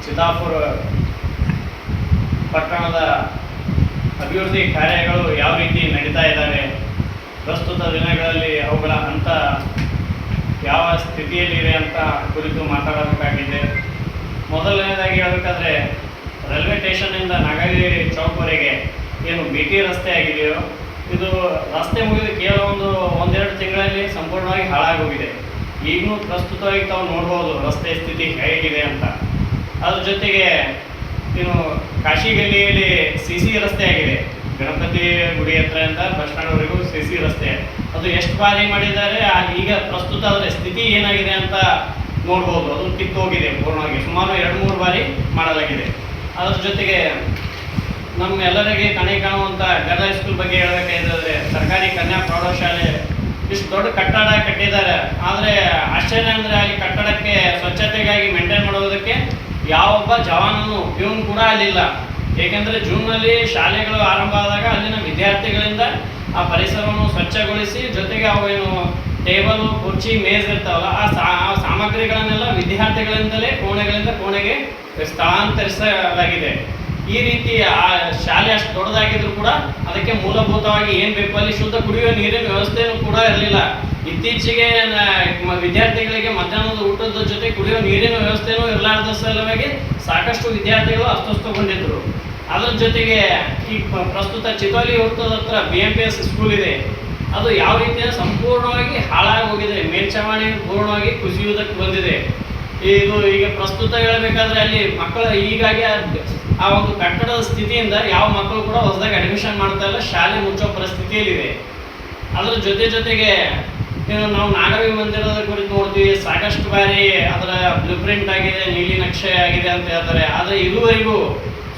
ಚಿತ್ತಾಪುರ ಪಟ್ಟಣದ ಅಭಿವೃದ್ಧಿ ಕಾರ್ಯಗಳು ಯಾವ ರೀತಿ ನಡೀತಾ ಇದ್ದಾವೆ, ಪ್ರಸ್ತುತ ದಿನಗಳಲ್ಲಿ ಅವುಗಳ ಹಂತ ಯಾವ ಸ್ಥಿತಿಯಲ್ಲಿದೆ ಅಂತ ಕುರಿತು ಮಾತಾಡಬೇಕಾಗಿದೆ. ಮೊದಲನೇದಾಗಿ ಹೇಳಬೇಕಾದ್ರೆ, ರೈಲ್ವೆ ಸ್ಟೇಷನ್ನಿಂದ ನಾಗರಿ ಚೌಕ್ವರೆಗೆ ಏನು BT ರಸ್ತೆ ಆಗಿದೆಯೋ, ಇದು ರಸ್ತೆ ಮುಗಿದು ಕೇವಲ ಒಂದೆರಡು ತಿಂಗಳಲ್ಲಿ ಸಂಪೂರ್ಣವಾಗಿ ಹಾಳಾಗೋಗಿದೆ. ಈಗಲೂ ಪ್ರಸ್ತುತವಾಗಿ ತಾವು ನೋಡ್ಬೋದು ರಸ್ತೆ ಸ್ಥಿತಿ ಹೇಗಿದೆ ಅಂತ. ಅದ್ರ ಜೊತೆಗೆ ಇನ್ನು ಕಾಶಿ ಗಲ್ಲಿಯಲ್ಲಿ CC ರಸ್ತೆ ಆಗಿದೆ. ಗಣಪತಿ ಗುಡಿ ಹತ್ರದಿಂದ ಬಸ್ ಸ್ಟ್ಯಾಂಡ್ವರೆಗೂ CC ರಸ್ತೆ. ಅದು ಎಷ್ಟು ಬಾರಿ ಮಾಡಿದ್ದಾರೆ, ಈಗ ಪ್ರಸ್ತುತ ಅದರ ಸ್ಥಿತಿ ಏನಾಗಿದೆ ಅಂತ ನೋಡ್ಬೋದು. ಅದು ಕಿತ್ತು ಹೋಗಿದೆ ಪೂರ್ಣವಾಗಿ, ಸುಮಾರು 2-3 ಬಾರಿ ಮಾಡಲಾಗಿದೆ. ಅದ್ರ ಜೊತೆಗೆ ನಮ್ಮೆಲ್ಲರಿಗೆ ಕಣೆ ಕಾಣುವಂಥ ಗರ್ಲ್ ಸ್ಕೂಲ್ ಬಗ್ಗೆ ಹೇಳಬೇಕಾದ್ರೆ, ಸರ್ಕಾರಿ ಕನ್ಯಾ ಪ್ರೌಢಶಾಲೆ ಇಷ್ಟು ದೊಡ್ಡ ಕಟ್ಟಡ ಕಟ್ಟಿದ್ದಾರೆ. ಆದರೆ ಆಶ್ಚರ್ಯ ಅಂದರೆ ಅಲ್ಲಿ ಕಟ್ಟಡಕ್ಕೆ ಸ್ವಚ್ಛತೆಗಾಗಿ ಮೇಂಟೈನ್ ಮಾಡೋದಕ್ಕೆ ಯಾವೊಬ್ಬ ಜವಾನನು ಪ್ಯೂನ್ ಕೂಡ ಅಲ್ಲಿಲ್ಲ. ಏಕೆಂದರೆ ಜೂನ್ನಲ್ಲಿ ಶಾಲೆಗಳು ಆರಂಭ ಆದಾಗ ಅಲ್ಲಿನ ವಿದ್ಯಾರ್ಥಿಗಳಿಂದ ಆ ಪರಿಸರವನ್ನು ಸ್ವಚ್ಛಗೊಳಿಸಿ, ಜೊತೆಗೆ ಅವೇನು ಟೇಬಲು, ಕುರ್ಚಿ, ಮೇಜ್ ಇರ್ತಾವಲ್ಲ, ಆ ಸಾಮಗ್ರಿಗಳನ್ನೆಲ್ಲ ವಿದ್ಯಾರ್ಥಿಗಳಿಂದಲೇ ಕೋಣೆಗಳಿಂದ ಕೋಣೆಗೆ ಸ್ಥಳಾಂತರಿಸಲಾಗಿದೆ. ಈ ರೀತಿ ಆ ಶಾಲೆ ಅಷ್ಟು ದೊಡ್ಡದಾಗಿದ್ರು ಕೂಡ ಅದಕ್ಕೆ ಮೂಲಭೂತವಾಗಿ ಏನು ಬೇಕು, ಅಲ್ಲಿ ಶುದ್ಧ ಕುಡಿಯುವ ನೀರಿನ ವ್ಯವಸ್ಥೆಯೂ ಕೂಡ ಇರಲಿಲ್ಲ. ಇತ್ತೀಚೆಗೆ ವಿದ್ಯಾರ್ಥಿಗಳಿಗೆ ಮಧ್ಯಾಹ್ನದ ಊಟದ ಜೊತೆ ಕುಡಿಯುವ ನೀರಿನ ವ್ಯವಸ್ಥೆಯೂ ಇರಲಾರ್ದ ಸಲುವಾಗಿ ಸಾಕಷ್ಟು ವಿದ್ಯಾರ್ಥಿಗಳು ಅಸ್ವಸ್ಥಗೊಂಡಿದ್ದರು. ಅದರ ಜೊತೆಗೆ ಈ ಪ್ರಸ್ತುತ ಚಿತೋಲಿ ವೃತ್ತದ ಹತ್ರ BMPS ಸ್ಕೂಲ್ ಇದೆ. ಅದು ಯಾವ ರೀತಿಯ ಸಂಪೂರ್ಣವಾಗಿ ಹಾಳಾಗಿ ಹೋಗಿದೆ, ಮೇಲ್ಛಾವಣಿ ಪೂರ್ಣವಾಗಿ ಕುಸಿಯುವುದಕ್ಕೆ ಬಂದಿದೆ. ಇದು ಈಗ ಪ್ರಸ್ತುತ ಹೇಳಬೇಕಾದ್ರೆ ಅಲ್ಲಿ ಮಕ್ಕಳು ಹೀಗಾಗಿ ಆ ಒಂದು ಕಟ್ಟಡದ ಸ್ಥಿತಿಯಿಂದ ಯಾವ ಮಕ್ಕಳು ಕೂಡ ಹೊಸದಾಗಿ ಅಡ್ಮಿಷನ್ ಮಾಡ್ತಾ ಇಲ್ಲ, ಶಾಲೆ ಮುಚ್ಚೋ ಪರಿಸ್ಥಿತಿಯಲ್ಲಿದೆ. ಅದರ ಜೊತೆಗೆ ನಾವು ನಾಗವಿ ಮಂದಿರದ ಕುರಿತು ನೋಡ್ತೀವಿ, ಸಾಕಷ್ಟು ಬಾರಿ ಅದರ ಬ್ಲೂ ಪ್ರಿಂಟ್ ಆಗಿದೆ, ನೀಲಿ ನಕ್ಷೆ ಆಗಿದೆ ಅಂತ ಹೇಳ್ತಾರೆ. ಆದರೆ ಇದುವರೆಗೂ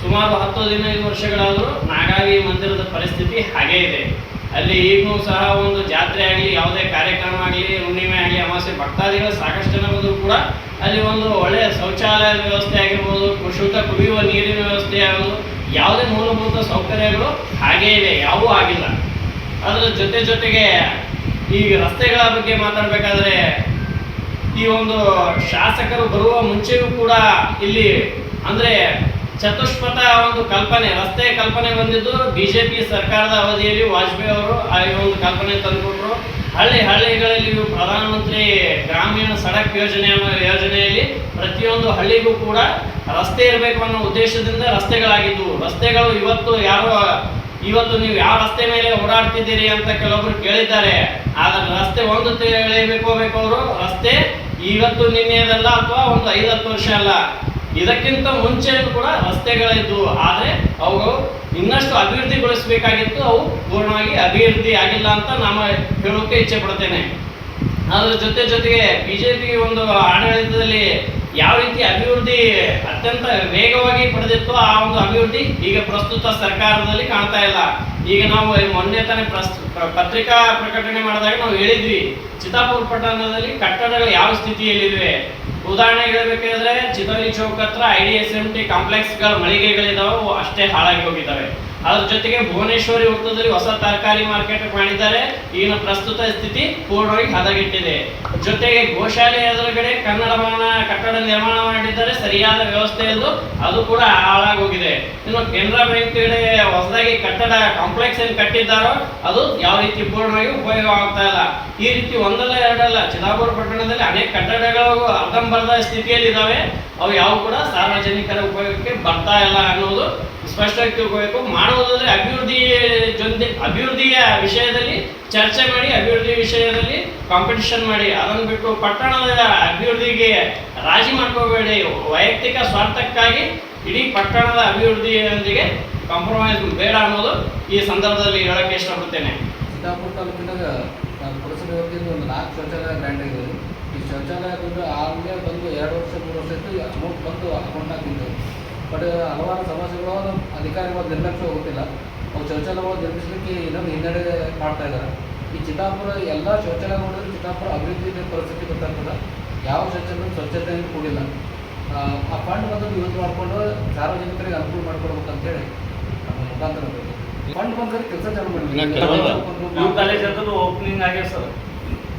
ಸುಮಾರು 10-15 ವರ್ಷಗಳಾದರೂ ನಾಗಾವಿ ಮಂದಿರದ ಪರಿಸ್ಥಿತಿ ಹಾಗೇ ಇದೆ. ಅಲ್ಲಿ ಈಗಲೂ ಸಹ ಒಂದು ಜಾತ್ರೆ ಆಗಲಿ, ಯಾವುದೇ ಕಾರ್ಯಕ್ರಮ ಆಗಲಿ, ಹುಣ್ಣಿಮೆ ಆಗಲಿ, ಅಮಾವಾಸ್ಯೆ, ಭಕ್ತಾದಿಗಳು ಸಾಕಷ್ಟು ಜನ ಬಂದರೂ ಕೂಡ ಅಲ್ಲಿ ಒಂದು ಒಳ್ಳೆಯ ಶೌಚಾಲಯದ ವ್ಯವಸ್ಥೆ ಆಗಿರ್ಬೋದು, ಶುದ್ಧ ಕುಡಿಯುವ ನೀರಿನ ವ್ಯವಸ್ಥೆ ಆಗೋದು, ಯಾವುದೇ ಮೂಲಭೂತ ಸೌಕರ್ಯಗಳು ಹಾಗೇ ಇದೆ, ಯಾವುವೂ ಆಗಿಲ್ಲ. ಅದರ ಜೊತೆಗೆ ಈಗ ರಸ್ತೆಗಳ ಬಗ್ಗೆ ಮಾತಾಡಬೇಕಾದ್ರೆ, ಈ ಒಂದು ಶಾಸಕರು ಬರುವ ಮುಂಚೆಯೂ ಕೂಡ ಇಲ್ಲಿ ಅಂದರೆ ಚತುಷ್ಪಥ ಒಂದು ಕಲ್ಪನೆ, ರಸ್ತೆ ಕಲ್ಪನೆ ಬಂದಿದ್ದು BJP ಸರ್ಕಾರದ ಅವಧಿಯಲ್ಲಿ ವಾಜಪೇಯಿ ಅವರು ಈ ಒಂದು ಕಲ್ಪನೆ ತಂದುಕೊಟ್ರು. ಹಳ್ಳಿಗಳಲ್ಲಿ ಪ್ರಧಾನಮಂತ್ರಿ ಗ್ರಾಮೀಣ ಸಡಕ್ ಯೋಜನೆಯಲ್ಲಿ ಪ್ರತಿಯೊಂದು ಹಳ್ಳಿಗೂ ಕೂಡ ರಸ್ತೆ ಇರಬೇಕು ಅನ್ನೋ ಉದ್ದೇಶದಿಂದ ರಸ್ತೆಗಳಾಗಿದ್ದವು. ರಸ್ತೆಗಳು ಇವತ್ತು ನೀವು ಯಾವ ರಸ್ತೆ ಮೇಲೆ ಓಡಾಡ್ತಿದ್ದೀರಿ ಅಂತ ಕೆಲವೊಬ್ರು ಕೇಳಿದ್ದಾರೆ. ಆದರೆ ರಸ್ತೆ ಒಂದು ತಿಳಿಯಬೇಕು ಅವರು, ರಸ್ತೆ ಇವತ್ತು ನಿನ್ನೆದಲ್ಲ ಅಥವಾ ಒಂದು 5-10 ವರ್ಷ ಅಲ್ಲ, ಇದಕ್ಕಿಂತ ಮುಂಚೆಯೂ ಕೂಡ ರಸ್ತೆಗಳಿದ್ವು. ಆದರೆ ಅವುಗಳು ಇನ್ನಷ್ಟು ಅಭಿವೃದ್ಧಿಗೊಳಿಸಬೇಕಾಗಿತ್ತು, ಅವು ಪೂರ್ಣವಾಗಿ ಅಭಿವೃದ್ಧಿ ಆಗಿಲ್ಲ ಅಂತ ನಾನು ಹೇಳೋಕೆ ಇಚ್ಛೆ ಪಡ್ತೇನೆ. ಅದರ ಜೊತೆಗೆ BJP ಒಂದು ಆಡಳಿತದಲ್ಲಿ ಯಾವ ರೀತಿ ಅಭಿವೃದ್ಧಿ ಅತ್ಯಂತ ವೇಗವಾಗಿ ಪಡೆದಿತ್ತು, ಆ ಒಂದು ಅಭಿವೃದ್ಧಿ ಈಗ ಪ್ರಸ್ತುತ ಸರ್ಕಾರದಲ್ಲಿ ಕಾಣ್ತಾ ಇಲ್ಲ. ಈಗ ನಾವು ಮೊನ್ನೆ ತಾನೇ ಪತ್ರಿಕಾ ಪ್ರಕಟಣೆ ಮಾಡಿದಾಗ ನಾವು ಹೇಳಿದ್ವಿ, ಚಿತ್ತಾಪುರ ಪಟ್ಟಣದಲ್ಲಿ ಕಟ್ಟಡಗಳು ಯಾವ ಸ್ಥಿತಿಯಲ್ಲಿವೆ. ಉದಾಹರಣೆ ಹೇಳಬೇಕಾದ್ರೆ, ಚಿತೋಲಿ ಚೌಕ್ ಹತ್ರ IDSMT ಕಾಂಪ್ಲೆಕ್ಸ್ಗಳ ಮಳಿಗೆಗಳಿದಾವೆ, ಅಷ್ಟೇ ಹಾಳಾಗಿ ಹೋಗಿದ್ದಾವೆ. ಅದ್ರ ಜೊತೆಗೆ ಭುವನೇಶ್ವರಿ ವೃತ್ತದಲ್ಲಿ ಹೊಸ ತರಕಾರಿ ಮಾರ್ಕೆಟ್ ಮಾಡಿದ್ದಾರೆ, ಈಗಿನ ಪ್ರಸ್ತುತ ಸ್ಥಿತಿ ಪೂರ್ಣವಾಗಿ ಹದಗೆಟ್ಟಿದೆ. ಜೊತೆಗೆ ಗೋಶಾಲೆ ಎದುರುಗಡೆ ಕನ್ನಡ ಭವನ ಕಟ್ಟಡ ನಿರ್ಮಾಣ ಮಾಡಿದ್ದಾರೆ, ಸರಿಯಾದ ವ್ಯವಸ್ಥೆ ಇದ್ದು ಅದು ಕೂಡ ಹಾಳಾಗೋಗಿದೆ. ಇನ್ನು ಕೆನರಾ ಬ್ಯಾಂಕ್ ಕಡೆ ಹೊಸದಾಗಿ ಕಟ್ಟಡ ಕಾಂಪ್ಲೆಕ್ಸ್ ಏನು ಕಟ್ಟಿದ್ದಾರೋ ಅದು ಯಾವ ರೀತಿ ಪೂರ್ಣವಾಗಿ ಉಪಯೋಗ ಆಗ್ತಾ ಇಲ್ಲ. ಈ ರೀತಿ ಒಂದಲ್ಲ ಎರಡಲ್ಲ, ಚಿತ್ತಾಪುರ ಪಟ್ಟಣದಲ್ಲಿ ಅನೇಕ ಕಟ್ಟಡಗಳು ಅರ್ಧಂಬರ್ಧ ಸ್ಥಿತಿಯಲ್ಲಿದ್ದಾವೆ. ಅವು ಯಾವ ಕೂಡ ಸಾರ್ವಜನಿಕರ ಉಪಯೋಗಕ್ಕೆ ಬರ್ತಾ ಇಲ್ಲ ಅನ್ನೋದು ಸ್ಪಷ್ಟವಾಗಿ ತಿಳ್ಕೋಬೇಕು. ಮಾಡುವುದಾದ್ರೆ ಅಭಿವೃದ್ಧಿಯ ವಿಷಯದಲ್ಲಿ ಚರ್ಚೆ ಮಾಡಿ, ಅಭಿವೃದ್ಧಿ ವಿಷಯದಲ್ಲಿ ಕಾಂಪಿಟಿಷನ್ ಮಾಡಿ, ಅದನ್ನು ಬಿಟ್ಟು ಪಟ್ಟಣದ ಅಭಿವೃದ್ಧಿಗೆ ರಾಜಿ ಮಾಡ್ಕೋಬೇಡಿ. ವೈಯಕ್ತಿಕ ಸ್ವಾರ್ಥಕ್ಕಾಗಿ ಇಡೀ ಪಟ್ಟಣದ ಅಭಿವೃದ್ಧಿಯೊಂದಿಗೆ ಕಾಂಪ್ರಮೈಸ್ ಬೇಡ ಅನ್ನೋದು ಈ ಸಂದರ್ಭದಲ್ಲಿ ಹೇಳಕ್ಕೆ ಇಷ್ಟಪಡ್ತೇನೆ. ಚಿತ್ತಾಪುರ ತಾಲೂಕಿನಾಗ ಪುರಸಭೆ ವತಿಯಿಂದ ಒಂದು 4 ಶೌಚಾಲಯ ಗ್ರ್ಯಾಂಡ್ ಆಗಿದೆ. ಈ ಶೌಚಾಲಯ ಆಮೇಲೆ ಬಂದು 2 ವರ್ಷ 3 ವರ್ಷ ಇತ್ತು, ಅಮೌಂಟ್ ಹಾಕಿದ್ದು. ಬಟ್ ಹಲವಾರು ಸಮಸ್ಯೆಗಳು ಅಧಿಕಾರಿಗಳು ನಿರ್ಲಕ್ಷ್ಯ ಹೋಗುತ್ತಿಲ್ಲ. ಅವು ಶೌಚಾಲಯಗಳು ನಿರ್ಮಿಸಲಿಕ್ಕೆ ಇನ್ನೊಂದು ಹಿನ್ನಡೆ ಮಾಡ್ತಾ ಇದ್ದಾರೆ. ಈ ಚಿತ್ತಾಪುರ ಎಲ್ಲ ಶೌಚಾಲಯ ನೋಡಿದ್ರೆ ಚಿತ್ತಾಪುರ ಅಭಿವೃದ್ಧಿ ಪರಿಸ್ಥಿತಿ ಗೊತ್ತಾಗ್ತದೆ. ಯಾವ ಶೌಚಾಲಯ ಸ್ವಚ್ಛತೆಯಿಂದ ಕೂಡಿಲ್ಲ. ಆ ಫಂಡ್ ಬಂದು ಯೂಸ್ ಮಾಡಿಕೊಂಡು ಸಾರ್ವಜನಿಕರಿಗೆ ಅನುಕೂಲ ಮಾಡಿಕೊಡ್ಬೇಕಂತೇಳಿ ನಮ್ಮ ಮುಖಾಂತರ ಫಂಡ್ ಬಂದರೆ ಕೆಲಸ ಚಾಲು ಮಾಡಿ. ಕಾಲೇಜ್ ಅಂತ ಓಪನಿಂಗ್ ಆಗ್ಯದ ಸರ್,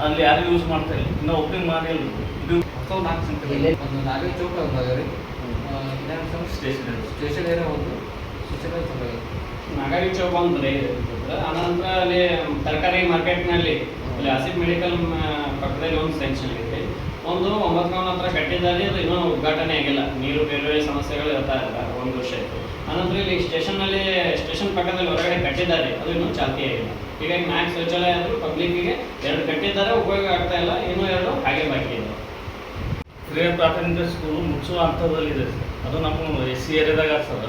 ಅಲ್ಲಿ ಯಾರು ಯೂಸ್ ಮಾಡ್ತಾ ಇಲ್ಲ, ಇನ್ನೂ ಓಪನಿಂಗ್ ಮಾಡಿಲ್ಲ. ಇದು ಹೊಸ 4 ಸಂಖ್ಯೆ ಒಂದು ನಾಗೇ ಚೌಕ ರೀ. ಸ್ಟೇಷನ್ ಇದೆ. ಸ್ಟೇಷನ್ ಏರಿಯಾ ಒಂದು ಸ್ಟೇಷನ್ ಚೆನ್ನಾಗಿದೆ. ನಾಗಾರಿ ಚೌಕ್ ಒಂದು ಅನಂತರ ಅಲ್ಲಿ ತರಕಾರಿ ಮಾರ್ಕೆಟ್ನಲ್ಲಿ ಅಲ್ಲಿ ಆಸಿಫ್ ಮೆಡಿಕಲ್ ಪಕ್ಕದಲ್ಲಿ ಒಂದು ಸೆಕ್ಷನ್ ಇದೆ. ಒಂದು 9 ಹತ್ರ ಕಟ್ಟಿದ್ದಾರೆ, ಅದು ಇನ್ನೂ ಉದ್ಘಾಟನೆ ಆಗಿಲ್ಲ. ನೀರು ಬೇರೆ ಸಮಸ್ಯೆಗಳು ಇರ್ತಾ ಇಲ್ಲ, 1 ವರ್ಷ ಆಯಿತು. ಅನಂತರ ಇಲ್ಲಿ ಸ್ಟೇಷನ್ ಪಕ್ಕದಲ್ಲಿ ಹೊರಗಡೆ ಕಟ್ಟಿದ್ದಾರೆ, ಅದು ಇನ್ನೂ ಚಾಲ್ತಿ ಆಗಿಲ್ಲ. ಹೀಗಾಗಿ 4 ಶೌಚಾಲಯ ಆದರೂ ಪಬ್ಲಿಕ್ಕಿಗೆ 2 ಕಟ್ಟಿದ್ದಾರೆ, ಉಪಯೋಗ ಆಗ್ತಾ ಇಲ್ಲ. ಇನ್ನೂ 2 ಹಾಗೆ ಬಾಕಿ ಇದೆ. ಹಿರಿಯ ಪ್ರಾಥಮಿಕ ಸ್ಕೂಲು ಮುಚ್ಚುವ ಹಂತದಲ್ಲಿದೆ ಸರ್. ಅದು ನಮ್ಮ SC ಏರಿಯಾದಾಗ ಸರ್.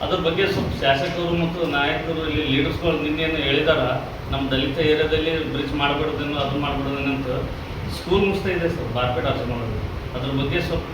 ಅದ್ರ ಬಗ್ಗೆ ಸ್ವಲ್ಪ ಶಾಸಕರು ಮತ್ತು ನಾಯಕರು ಇಲ್ಲಿ ಲೀಡರ್ಸ್ಗಳು ನಿನ್ನೇನು ಹೇಳಿದಾರ, ನಮ್ಮ ದಲಿತ ಏರಿಯಾದಲ್ಲಿ ಬ್ರಿಡ್ಜ್ ಮಾಡಬಾರ್ದೇನೋ ಅದು ಮಾಡಬಾರ್ದೇನೋ ಅಂತ ಸ್ಕೂಲ್ ಮುಗಿಸ್ತಾ ಇದೆ ಸರ್, ಬಾರ್ಪೇಟ್ ಆಚೆ ಮಾಡೋದು. ಅದ್ರ ಬಗ್ಗೆ ಸ್ವಲ್ಪ